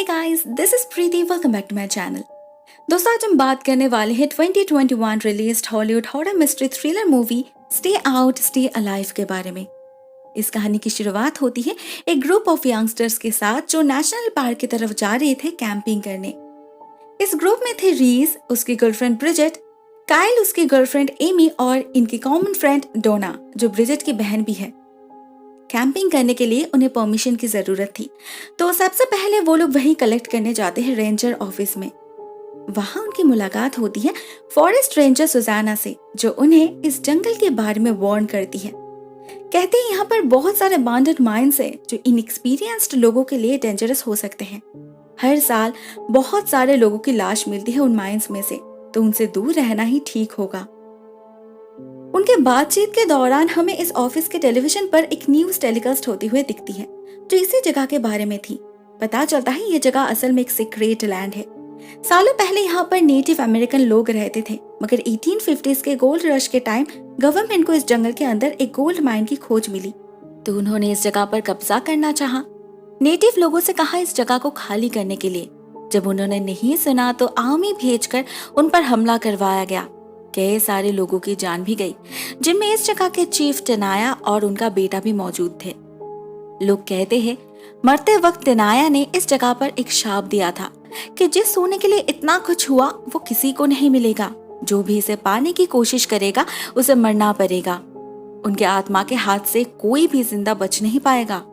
Hey guys, this is Preeti. Welcome back to my channel. दोस्तों आज हम बात करने वाले हैं 2021 released Hollywood horror mystery thriller movie stay out stay alive के बारे में। इस कहानी की शुरुआत होती है एक ग्रुप ऑफ यंगस्टर्स के साथ जो नेशनल पार्क की तरफ जा रहे थे कैंपिंग करने। इस ग्रुप में थे रीस, उसकी गर्लफ्रेंड ब्रिजेट, काइल उसकी गर्लफ्रेंड एमी और इनकी कॉमन फ्रेंड डोना जो ब्रिजेट की बहन भी है। कैंपिंग करने के लिए उन्हें परमिशन की जरूरत थी, तो सबसे पहले वो लोग वहीं कलेक्ट करने जाते हैं रेंजर ऑफिस में। वहां उनकी मुलाकात होती है फॉरेस्ट रेंजर सुजाना से, जो उन्हें इस जंगल के बारे में वार्न करती है। कहते हैं यहाँ पर बहुत सारे अबैंडन्ड माइंस हैं जो इनएक्सपीरियंस्ड लोगों के लिए डेंजरस हो सकते हैं। हर साल बहुत सारे लोगों की लाश मिलती है उन माइंस में से, तो उनसे दूर रहना ही ठीक होगा। उनके बातचीत के दौरान हमें इस ऑफिस के टेलीविजन पर एक न्यूज टेलीकास्ट होती हुई दिखती है जो इसी जगह के बारे में थी। पता चलता है ये जगह असल में एक सीक्रेट लैंड है। सालों पहले यहाँ पर नेटिव अमेरिकन लोग रहते थे, मगर 1850s के गोल्ड रश के टाइम गवर्नमेंट को इस जंगल के अंदर एक गोल्ड माइन की खोज मिली, तो उन्होंने इस जगह पर कब्जा करना चाहा। नेटिव लोगों से कहा इस जगह को खाली करने के लिए। जब उन्होंने नहीं सुना तो आर्मी भेजकर उन पर हमला करवाया गया। कई सारे लोगों की जान भी गई, जिनमें इस जगह के चीफ टेनाया और उनका बेटा भी मौजूद थे। लोग कहते हैं मरते वक्त टेनाया ने इस जगह पर एक शाप दिया था कि जिस सोने के लिए इतना कुछ हुआ वो किसी को नहीं मिलेगा। जो भी इसे पाने की कोशिश करेगा उसे मरना पड़ेगा। उनके आत्मा के हाथ से कोई भी जिंदा बच नहीं पाएगा।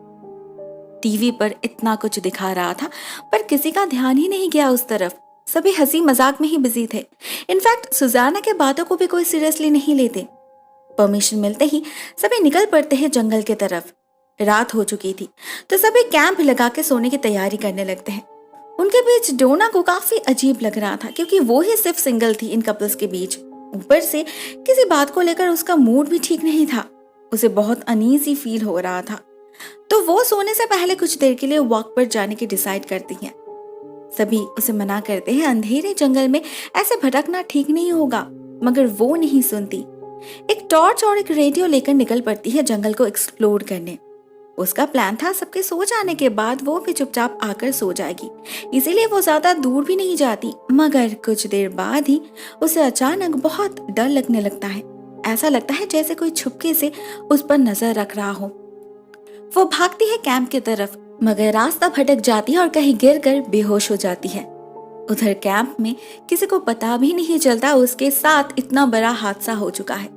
टीवी पर इतना कुछ दिखा रहा था, पर किसी का ध्यान ही नहीं गया उस तरफ। सभी हंसी मजाक में ही बिजी थे। इनफैक्ट सुजाना के बातों को भी कोई सीरियसली नहीं लेते। परमिशन मिलते ही सभी निकल पड़ते हैं जंगल की तरफ। रात हो चुकी थी, तो सभी कैंप लगा के सोने की तैयारी करने लगते हैं। उनके बीच डोना को काफी अजीब लग रहा था, क्योंकि वो ही सिर्फ सिंगल थी इन कपल्स के बीच। ऊपर से किसी बात को लेकर उसका मूड भी ठीक नहीं था। उसे बहुत अनईजी फील हो रहा था, तो वो सोने से पहले कुछ देर के लिए वॉक पर जाने की डिसाइड करती है। सभी उसे मना करते हैं, अंधेरे जंगल में ऐसे भटकना ठीक नहीं होगा, मगर वो नहीं सुनती। एक टॉर्च और एक रेडियो लेकर निकल पड़ती है जंगल को एक्सप्लोर करने। उसका प्लान था सबके सो जाने के बाद वो भी चुपचाप आकर सो जाएगी, इसीलिए वो ज्यादा दूर भी नहीं जाती। मगर कुछ देर बाद ही उसे अचानक बहुत डर लगने लगता है। ऐसा लगता है जैसे कोई छुपके से उस पर नजर रख रहा हो। वो भागती है कैंप की तरफ, मगर रास्ता भटक जाती है और कहीं गिरकर बेहोश हो जाती है। उधर कैंप में किसी को पता भी नहीं चलता उसके साथ इतना बड़ा हादसा हो चुका है।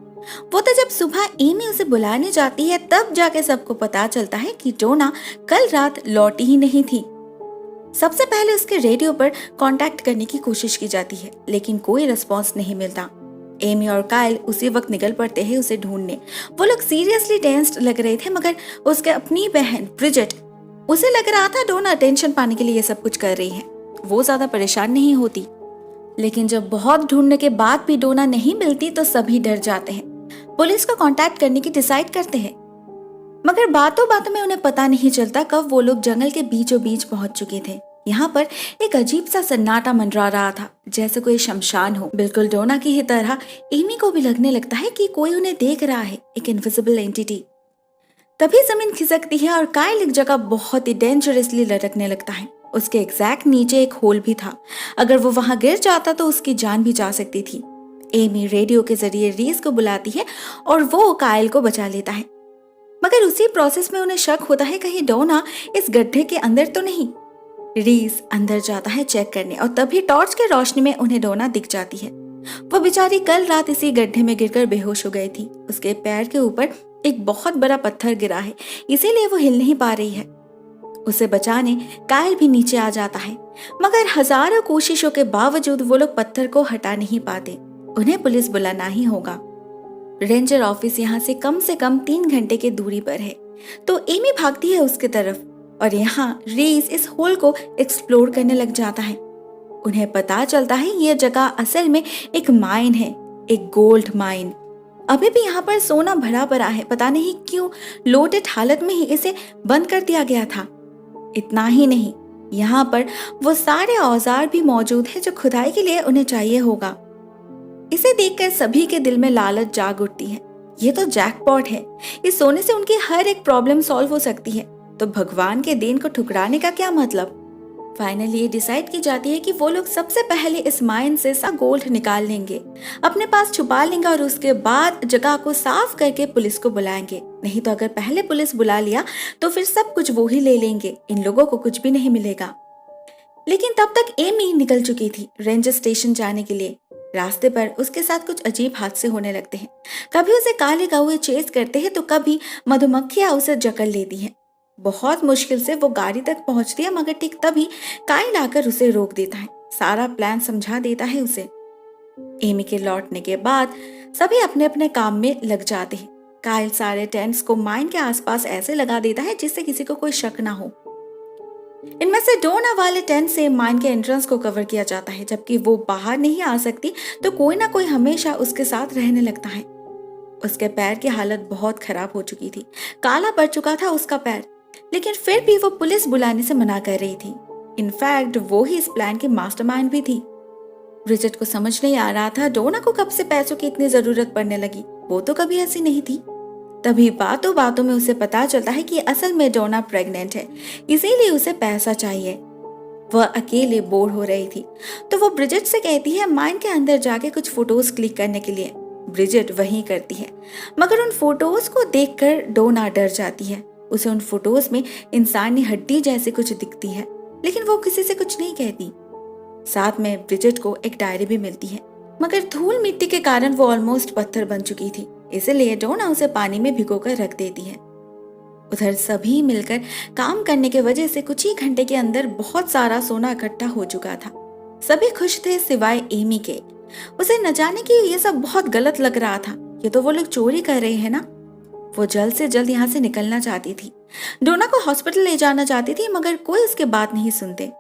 वो तो जब सुबह एमी उसे बुलाने जाती है तब जाके सबको पता चलता है कि डोना कल रात लौटी ही नहीं थी। सबसे पहले उसके रेडियो पर कांटेक्ट करने की कोशिश की जाती है, लेकिन कोई रिस्पॉन्स नहीं मिलता। एमी और काइल उसी वक्त निकल पड़ते हैं उसे ढूंढने। वो लोग सीरियसली टेंस्ड लग रहे थे, मगर उसके अपनी बहन ब्रिजेट, उसे लग रहा था डोना अटेंशन पाने के लिए ये सब कुछ कर रही है। वो ज्यादा परेशान नहीं होती। लेकिन जब बहुत ढूंढने के बाद भी डोना नहीं मिलती तो सभी डर जाते हैं। पुलिस को कांटेक्ट करने की डिसाइड करते हैं, मगर बातों बातों में उन्हें पता नहीं चलता कब वो लोग जंगल के बीचों बीच पहुंच चुके थे। यहाँ पर एक अजीब सा सन्नाटा मंडरा रहा था, जैसे कोई शमशान हो। बिल्कुल डोना की ही तरह एमी को भी लगने लगता है कि कोई उन्हें देख रहा है, एक इनविजिबल एंटिटी। तभी जमीन खिसकती है और काइल एक जगह बहुत ही डेंजरसली लटकने लगता है। उसके एग्जैक्ट नीचे एक होल भी था। अगर वो वहां गिर जाता तो उसकी जान भी जा सकती थी। एमी रेडियो के जरिए रीस को बुलाती है और वो काइल को बचा लेता है, मगर उसी प्रोसेस में उन्हें शक होता है कहीं डोना इस गड्ढे के अंदर तो नहीं। रीस अंदर जाता है चेक करने, और तभी टॉर्च के रोशनी में उन्हें डोना दिख जाती है। वो बेचारी कल रात इसी गड्ढे में गिरकर बेहोश हो गई थी। उसके पैर के ऊपर एक बहुत बड़ा पत्थर गिरा है, इसीलिए वो हिल नहीं पा रही है। उसे बचाने काइल भी नीचे आ जाता है, मगर हजारों कोशिशों के बावजूद वो लोग पत्थर को हटा नहीं पाते। उन्हें पुलिस बुलाना ही होगा। रेंजर ऑफिस यहाँ से कम 3 घंटे की दूरी पर है, तो एमी भागती है उसके तरफ, और यहाँ रीस इस होल को एक्सप्लोर करने लग जाता है। उन्हें पता चलता है ये जगह असल में एक माइन है, एक गोल्ड माइन। अभी भी यहाँ पर सोना भरा पड़ा है, पता नहीं क्यों लोडेड हालत में ही इसे बंद कर दिया गया था। इतना ही नहीं, यहाँ पर वो सारे औजार भी मौजूद है जो खुदाई के लिए उन्हें चाहिए होगा। इसे देखकर सभी के दिल में लालच जाग उठती है। ये तो जैकपॉट है, इस सोने से उनकी हर एक प्रॉब्लम सॉल्व हो सकती है, तो भगवान के देन को ठुकराने का क्या मतलब। फाइनली ये डिसाइड की जाती है कि वो लोग सबसे पहले इस माइन से सा गोल्ड निकाल लेंगे, अपने पास छुपा लेंगे और उसके बाद जगह को साफ करके पुलिस को बुलाएंगे। नहीं तो अगर पहले पुलिस बुला लिया तो फिर सब कुछ वो ही ले लेंगे, इन लोगों को कुछ भी नहीं मिलेगा। लेकिन तब तक एमी निकल चुकी थी रेंजर स्टेशन जाने के लिए। रास्ते पर उसके साथ कुछ अजीब हादसे होने लगते हैं। कभी उसे काले कौवे चेस करते हैं तो कभी मधुमक्खियां उसे जकड़ लेती हैं। बहुत मुश्किल से वो गाड़ी तक पहुंचती है, मगर ठीक तभी काइल आकर उसे रोक देता है, सारा प्लान समझा देता है उसे। एमी के लौटने के बाद सभी अपने अपने काम में लग जाते हैं। काइल सारे टेंट्स को माइन के आसपास ऐसे लगा देता है जिससे किसी को कोई शक ना हो। इनमें से डोना वाले टेंट से माइन के एंट्रेंस को कवर किया जाता है। जबकि वो बाहर नहीं आ सकती तो कोई ना कोई हमेशा उसके साथ रहने लगता है। उसके पैर की हालत बहुत खराब हो चुकी थी, काला पड़ चुका था उसका पैर, लेकिन फिर भी वो पुलिस बुलाने से मना कर रही थी। इनफैक्ट वो ही इस प्लान की मास्टरमाइंड भी थी। ब्रिजेट को समझ नहीं आ रहा था डोना को कब से पैसों की इतनी जरूरत पड़ने लगी, वो तो कभी ऐसी नहीं थी। तभी बातों बातों में उसे पता चलता है कि असल में डोना प्रेग्नेंट है, इसीलिए उसे पैसा चाहिए। वह अकेले बोर हो रही थी तो वो ब्रिजेट से कहती है माइन के अंदर जाके कुछ फोटोज क्लिक करने के लिए। ब्रिजेट वही करती है, मगर उन फोटोज को देखकर डोना डर जाती है। उसे उन फोटोज में इंसानी हड्डी जैसे कुछ दिखती है, लेकिन वो किसी से कुछ नहीं कहती। साथ में ब्रिजेट को एक डायरी भी मिलती है, मगर धूल मिट्टी के कारण वो ऑलमोस्ट पत्थर बन चुकी थी, इसलिए डोना उसे पानी में भिगोकर रख देती है। उधर सभी मिलकर काम करने के वजह से कुछ ही घंटे के अंदर बहुत सारा सोना इकट्ठा हो चुका था। सभी खुश थे सिवाय एमी के। उसे न जाने कि ये सब बहुत गलत लग रहा था, ये तो वो लोग चोरी कर रहे हैं ना। वो जल्द से जल्द यहाँ से निकलना चाहती थी, डोना को हॉस्पिटल ले जाना चाहती थी, मगर कोई उसके बात नहीं सुनते।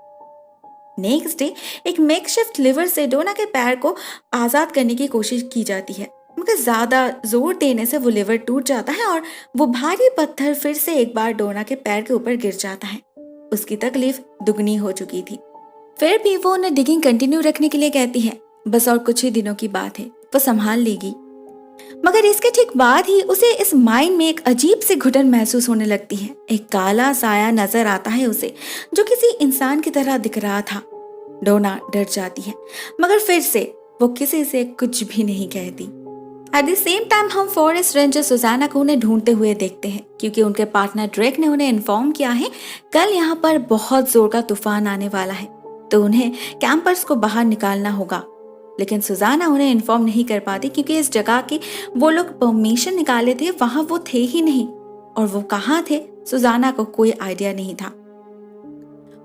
नेक्स्ट डे एक मेकशिफ्ट लिवर से डोना के पैर को आजाद करने की कोशिश की जाती है, मगर ज्यादा जोर देने से वो लिवर टूट जाता है और वो भारी पत्थर फिर से एक बार डोना के पैर के ऊपर गिर जाता है। उसकी तकलीफ दुगनी हो चुकी थी। फिर भी वो उन्हें डिगिंग कंटिन्यू रखने के लिए कहती है, बस और कुछ ही दिनों की बात है, वो संभाल लेगी। मगर इसके ठीक बाद ही उसे इस माइन में एक अजीब सी घुटन महसूस होने लगती है। एक काला साया नजर आता है उसे, जो किसी इंसान की तरह दिख रहा था। डोना डर जाती है, मगर फिर से वो किसी से कुछ भी नहीं कहती। एट द सेम टाइम हम फॉरेस्ट रेंजर सुजाना को उन्हें ढूंढते हुए देखते हैं, क्योंकि उनके पार्टनर ड्रेक ने उन्हें इन्फॉर्म किया है कल यहाँ पर बहुत जोर का तूफान आने वाला है, तो उन्हें कैंपर्स को बाहर निकालना होगा। लेकिन सुजाना उन्हें इन्फॉर्म नहीं कर पाती, क्योंकि इस जगह की वो लोग परमिशन निकाले थे वहां वो थे ही नहीं, और वो कहाँ थे सुजाना को कोई आइडिया नहीं था।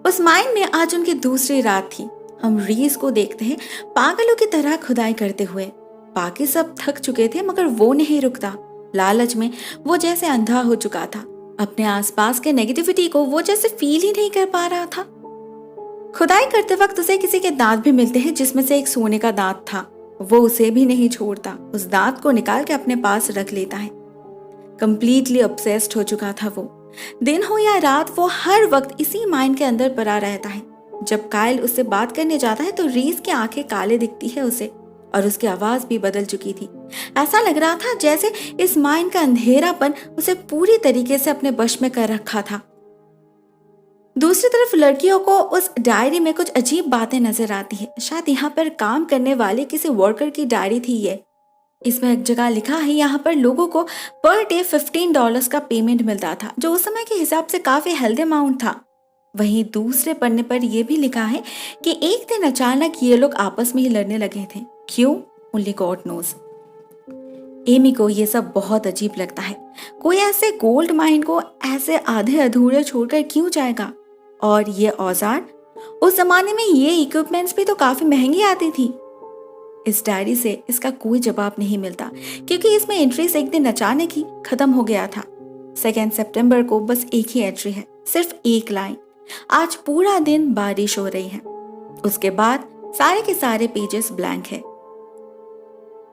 उस माइन में आज उनकी दूसरी रात थी। हम रीस को देखते हैं पागलों की तरह खुदाई करते हुए। बाकी सब थक चुके थे, मगर वो नहीं रुकता। लालच में वो जैसे अंधा हो चुका था। अपने आसपास के नेगेटिविटी को वो जैसे फील ही नहीं कर पा रहा था। खुदाई करते वक्त उसे किसी के दांत भी मिलते हैं, जिसमें से एक सोने का दांत था। वो उसे भी नहीं छोड़ता, उस दांत को निकाल के अपने पास रख लेता है। कंप्लीटली ऑब्सेस्ड हो चुका था वो। दिन हो या रात वो हर वक्त इसी माइंड के अंदर पड़ा रहता है। जब काइल उससे बात करने जाता है तो रीस की आंखें काले दिखती है उसे, और उसकी आवाज भी बदल चुकी थी। ऐसा लग रहा था जैसे इस माइंड का अंधेरापन उसे पूरी तरीके से अपने वश में कर रखा था। दूसरी तरफ लड़कियों को उस डायरी में कुछ अजीब बातें नजर आती है। शायद यहाँ पर काम करने वाले किसी वर्कर की डायरी थी ये। इसमें एक जगह लिखा है यहाँ पर लोगों को पर डे $15 का पेमेंट मिलता था, जो उस समय के हिसाब से काफी हेल्दी अमाउंट था। वहीं दूसरे पन्ने पर यह भी लिखा है कि एक दिन अचानक ये लोग आपस में ही लड़ने लगे थे। क्यों? Only God knows. एमी को ये सब बहुत अजीब लगता है। कोई ऐसे गोल्ड माइन को ऐसे आधे अधूरे छोड़कर क्यों जाएगा? और ये औजार, उस जमाने में ये इक्विपमेंट्स भी तो काफी महंगी आती थी। इस डायरी से इसका कोई जवाब नहीं मिलता, क्योंकि इसमें एंट्रीज एक दिन अचानक ही खत्म हो गया था। 2 सितंबर को बस एक ही एंट्री है, सिर्फ एक लाइन। आज पूरा दिन बारिश हो रही है। उसके बाद सारे के सारे पेजेस ब्लैंक है।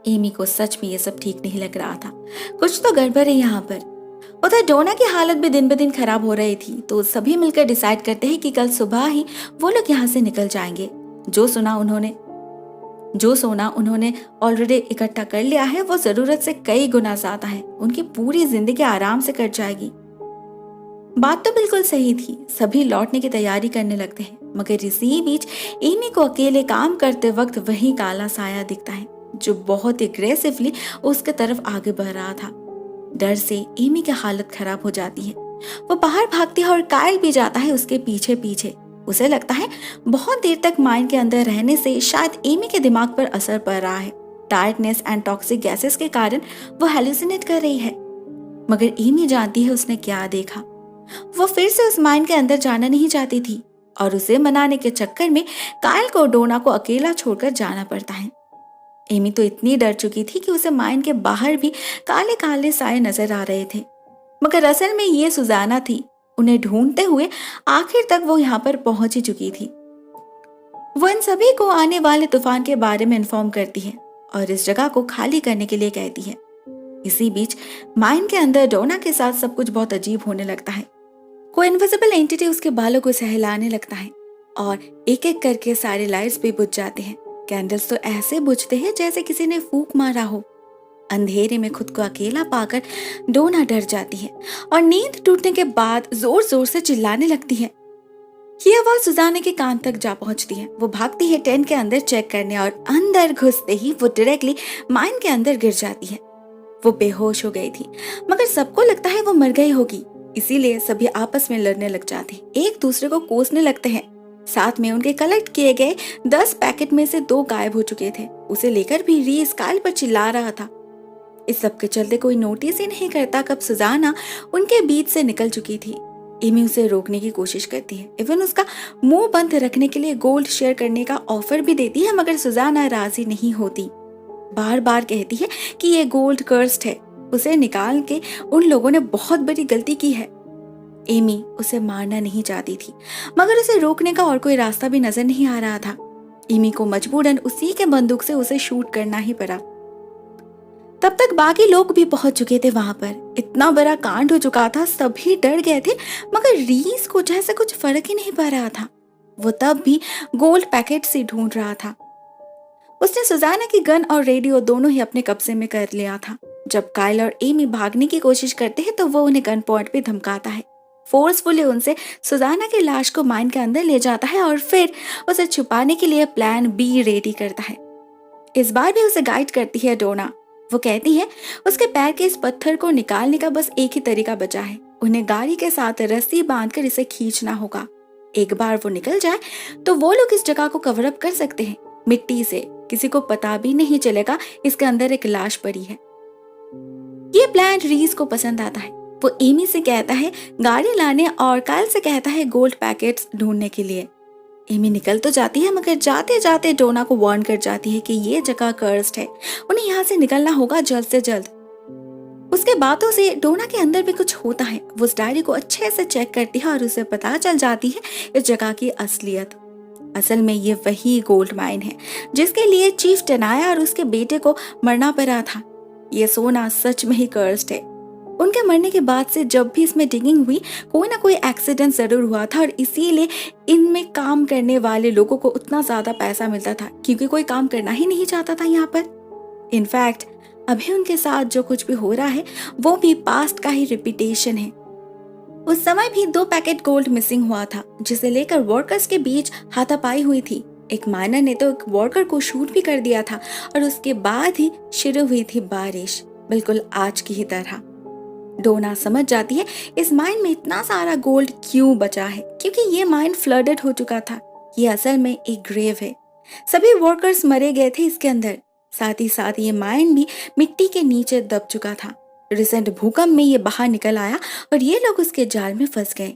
एमी को सच में ये सब ठीक नहीं लग रहा था। कुछ तो गड़बड़ है यहाँ पर। उधर डोना की हालत भी दिन ब दिन खराब हो रही थी, तो सभी मिलकर डिसाइड करते हैं कि कल सुबह ही वो लोग यहाँ से निकल जाएंगे। जो सोना उन्होंने ऑलरेडी इकट्ठा कर लिया है वो जरूरत से कई गुना ज्यादा है। उनकी पूरी जिंदगी आराम से कट जाएगी। बात तो बिल्कुल सही थी। सभी लौटने की तैयारी करने लगते हैं, मगर इसी बीच एमी को अकेले काम करते वक्त वही काला साया दिखता है जो बहुत एग्रेसिवली उसके तरफ आगे बढ़ रहा था। डर से एमी की हालत खराब हो जाती है। वो बाहर भागती है और कायल भी जाता है उसके पीछे पीछे। उसे लगता है बहुत देर तक माइन के अंदर रहने से शायद एमी के दिमाग पर असर पड़ रहा है। डार्कनेस एंड टॉक्सिक गैसेस के कारण वो हेलुसिनेट कर रही है। मगर एमी जानती है उसने क्या देखा। वो फिर से उस माइन के अंदर जाना नहीं चाहती थी और उसे मनाने के चक्कर में कायल को डोना को अकेला छोड़कर जाना पड़ता है। एमी तो इतनी डर चुकी थी कि उसे माइन के बाहर भी काले काले साए नजर आ रहे थे, मगर असल में ये सुजाना थी। उन्हें ढूंढते हुए आखिर तक वो यहाँ पर पहुंच ही चुकी थी। वो इन सभी को आने वाले तूफान के बारे में इन्फॉर्म करती है और इस जगह को खाली करने के लिए कहती है। इसी बीच माइन के अंदर डोना के साथ सब कुछ बहुत अजीब होने लगता है। कोई इनविजिबल एंटिटी उसके बालों को सहलाने लगता है और एक एक करके सारे लाइट्स भी बुझ जाते हैं। कैंडल्स तो ऐसे बुझते हैं जैसे किसी ने फूंक मारा हो। अंधेरे में खुद को अकेला पाकर डोना डर जाती है और नींद टूटने के बाद जोर जोर से चिल्लाने लगती है। ये आवाज सुजाना के कान तक जा पहुंचती है। वो भागती है टेंट के अंदर चेक करने और अंदर घुसते ही वो डायरेक्टली माइन के अंदर गिर जाती है। वो बेहोश हो गई थी, मगर सबको लगता है वो मर गई होगी, इसीलिए सभी आपस में लड़ने लग जाते, एक दूसरे को कोसने लगते हैं। साथ में उनके कलेक्ट किए गए 10 पैकेट में से 2 गायब हो चुके थे। उसे लेकर भी रीस कायल पर चिल्ला रहा था। इस सब के चलते कोई नोटिस ही नहीं करता कब सुजाना उनके बीच से निकल चुकी थी। एमी उसे रोकने की कोशिश करती है, इवन उसका मुंह बंद रखने के लिए गोल्ड शेयर करने का ऑफर भी देती है, मगर सुजाना राजी नहीं होती। बार बार कहती है कि ये गोल्ड कर्स्ड है, उसे निकाल के उन लोगों ने बहुत बड़ी गलती की है। एमी उसे मारना नहीं चाहती थी, मगर उसे रोकने का और कोई रास्ता भी नजर नहीं आ रहा था। एमी को मजबूरन उसी के बंदूक से उसे शूट करना ही पड़ा। तब तक बाकी लोग भी पहुंच चुके थे वहां पर। इतना बड़ा कांड हो चुका था, सभी डर गए थे, मगर रीस को जैसे कुछ फर्क ही नहीं पड़ रहा था। वो तब भी गोल्ड पैकेट से ढूंढ रहा था। उसने सुजाना की गन और रेडियो दोनों ही अपने कब्जे में कर लिया था। जब कायल और एमी भागने की कोशिश करते हैं तो वो उन्हें गन पॉइंट पे धमकाता है। फोर्सफुली उनसे सुजाना की लाश को माइन के अंदर ले जाता है और फिर उसे छुपाने के लिए प्लान बी रेडी करता है। इस बार भी उसे गाइड करती है डोना। वो कहती है उसके पैर के इस पत्थर को निकालने का बस एक ही तरीका बचा है, उन्हें गाड़ी के साथ रस्सी बांधकर इसे खींचना होगा। एक बार वो निकल जाए तो वो लोग इस जगह को कवर अप कर सकते हैं मिट्टी से, किसी को पता भी नहीं चलेगा इसके अंदर एक लाश पड़ी है। ये प्लान रीस को पसंद आता है। वो एमी से कहता है गाड़ी लाने और कायल से कहता है गोल्ड पैकेट्स ढूंढने के लिए। एमी निकल तो जाती है, मगर जाते जाते डोना को वार्न कर जाती है कि ये जगह कर्स्ड है, उन्हें यहाँ से निकलना होगा जल्द से जल्द। उसके बातों से डोना के अंदर भी कुछ होता है। वो उस डायरी को अच्छे से चेक करती है और उसे पता चल जाती है इस जगह की असलियत। असल में ये वही गोल्ड माइन है जिसके लिए चीफ टेनाया और उसके बेटे को मरना पड़ा था। ये सोना सच में ही कर्स्ड है। उनके मरने के बाद से जब भी इसमें डिगिंग हुई कोई ना कोई एक्सीडेंट जरूर हुआ था और इसीलिए इनमें काम करने वाले लोगों को उतना ज्यादा पैसा मिलता था, क्योंकि कोई काम करना ही नहीं चाहता था यहाँ पर। इनफैक्ट अभी उनके साथ जो कुछ भी हो रहा है वो भी पास्ट का ही रिपीटेशन है। उस समय भी 2 पैकेट गोल्ड मिसिंग हुआ था, जिसे लेकर वर्कर्स के बीच हाथापाई हुई थी। एक माइनर ने तो एक वर्कर को शूट भी कर दिया था और उसके बाद ही शुरू हुई थी बारिश, बिल्कुल आज की ही तरह। डोना समझ जाती है इस माइन में इतना सारा गोल्ड क्यों बचा है, क्योंकि ये माइन फ्लडेड हो चुका था। ये असल में एक ग्रेव है। सभी वर्कर्स मरे गए थे इसके अंदर। साथ ही साथ ये माइन भी मिट्टी के नीचे दब चुका था। रिसेंट भूकंप में ये बाहर निकल आया और ये लोग उसके जाल में फंस गए।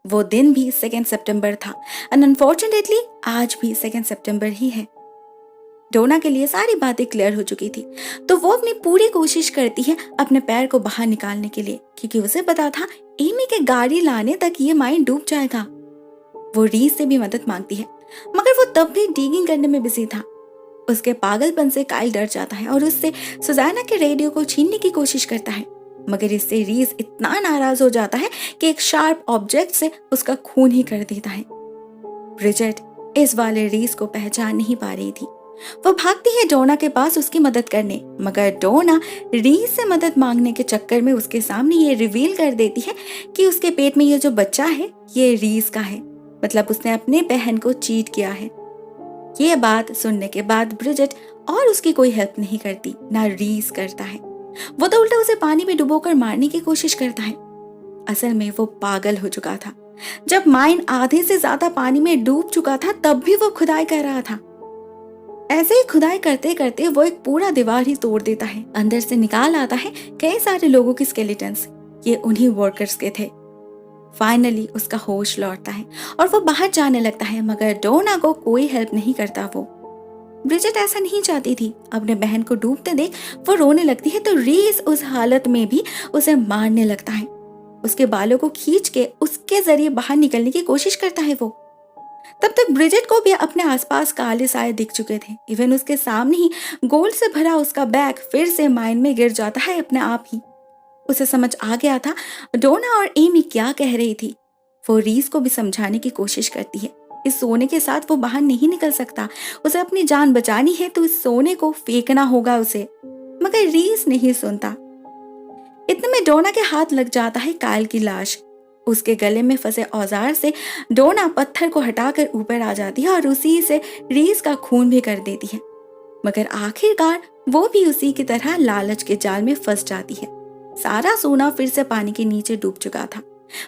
वो दिन भी 2 सितंबर था एंड अनफॉर्चुनेटली आज भी 2 सितंबर ही है। डोना के लिए सारी बातें क्लियर हो चुकी थी, तो वो अपनी पूरी कोशिश करती है अपने पैर को बाहर निकालने के लिए, क्योंकि उसे पता था एमी के गाड़ी लाने तक ये माइन डूब जाएगा। वो रीस से भी मदद मांगती है, मगर वो तब भी डिगिंग करने में बिजी था। उसके पागलपन से कायल डर जाता है और उससे सुजाना के रेडियो को छीनने की कोशिश करता है, मगर इससे रीस इतना नाराज हो जाता है कि एक शार्प ऑब्जेक्ट से उसका खून ही कर देता है। ब्रिजेट इस वाले रीस को पहचान नहीं पा रही थी। वो भागती है डोना के पास उसकी मदद करने, मगर डोना रीस से मदद मांगने के चक्कर में उसके सामने ये रिवील कर देती है कि उसके पेट में ये जो बच्चा है ये रीस का है, मतलब उसने अपने बहन को चीट किया है। ये बात सुनने के बाद ब्रिजेट और उसकी कोई हेल्प नहीं करती, ना रीस करता है। वो तो उल्टा उसे पानी में डुबोकर मारने की कोशिश करता है। असल में वो पागल हो चुका था। जब माइन आधे से ज्यादा पानी में डूब चुका था तब भी वो खुदाई कर रहा था। ऐसे ही खुदाई करते करते वो एक पूरा दीवार ही तोड़ देता है। अंदर से निकाल आता है कई सारे लोगों की स्केलेटन्स। ये उन्हीं वर्कर्स के थे। फाइनली उसका होश लौटता है और वो बाहर जाने लगता है, मगर डोना को कोई हेल्प नहीं करता। वो ब्रिजेट ऐसा नहीं चाहती थी। अपने बहन को डूबते देख वो रोने लगती है तो रीस उस हालत में भी उसे मारने लगता है। उसके बालों को खींच के उसके जरिए बाहर निकलने की कोशिश करता है। वो तब तक ब्रिजेट को भी अपने आसपास काले साए दिख चुके थे। इवन उसके सामने ही गोल्ड से भरा उसका बैग फिर से माइन में गिर जाता है अपने आप ही। उसे समझ आ गया था डोना और एमी क्या कह रही थी। वो रीस को भी समझाने की कोशिश करती है। इस सोने के साथ वो बाहर नहीं निकल सकता। उसे अपनी जान बचानी है तो इस सोने को फेंकना होगा उसे, मगर रीस नहीं सुनता। इतने में डोना के हाथ लग जाता है कायल की लाश। उसके गले में फंसे औजार से डोना पत्थर को हटाकर ऊपर आ जाती है और उसी से रीस का खून भी कर देती है। मगर आखिरकार वो भी उसी की तरह लालच के जाल में फंस जाती है। सारा सोना फिर से पानी के नीचे डूब चुका था।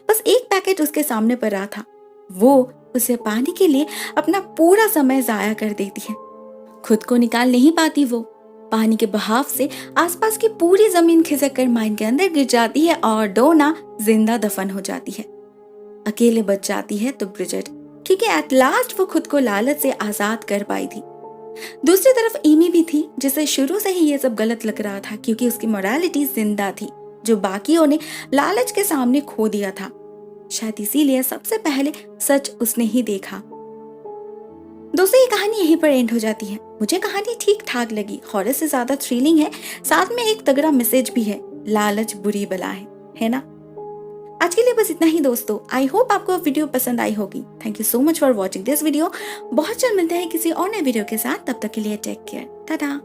बस एक पैकेट उसके सामने पड़ा था। वो उसे पाने के लिए अपना पूरा समय जाया कर देती है। खुद को निकाल नहीं पाती। वो पानी के बहाव से आसपास की पूरी जमीन खिसक कर माइन के अंदर गिर जाती है और डोना जिंदा दफन हो जाती है। अकेले बच जाती है तो ब्रिजेट, क्योंकि एट लास्ट वो खुद को लालच से आजाद कर पाई थी। दूसरी तरफ एमी भी थी, जिसे शुरू से ही ये सब गलत लग रहा था, क्योंकि उसकी मोरालिटी जिंदा थी जो बाकियों ने लालच के सामने खो दिया था। शायद इसीलिए सबसे पहले सच उसने ही देखा। दोस्तों, ये कहानी यहीं पर एंड हो जाती है। मुझे कहानी ठीक ठाक लगी। हॉरर से ज्यादा थ्रिलिंग है, साथ में एक तगड़ा मैसेज भी है। लालच बुरी बला है ना। आज के लिए बस इतना ही दोस्तों। आई होप आपको वीडियो पसंद आई होगी। Thank you so much for watching this video. बहुत जल्द मिलते हैं किसी और नए वीडियो के साथ। तब तक के लिए टेक केयर, टाटा।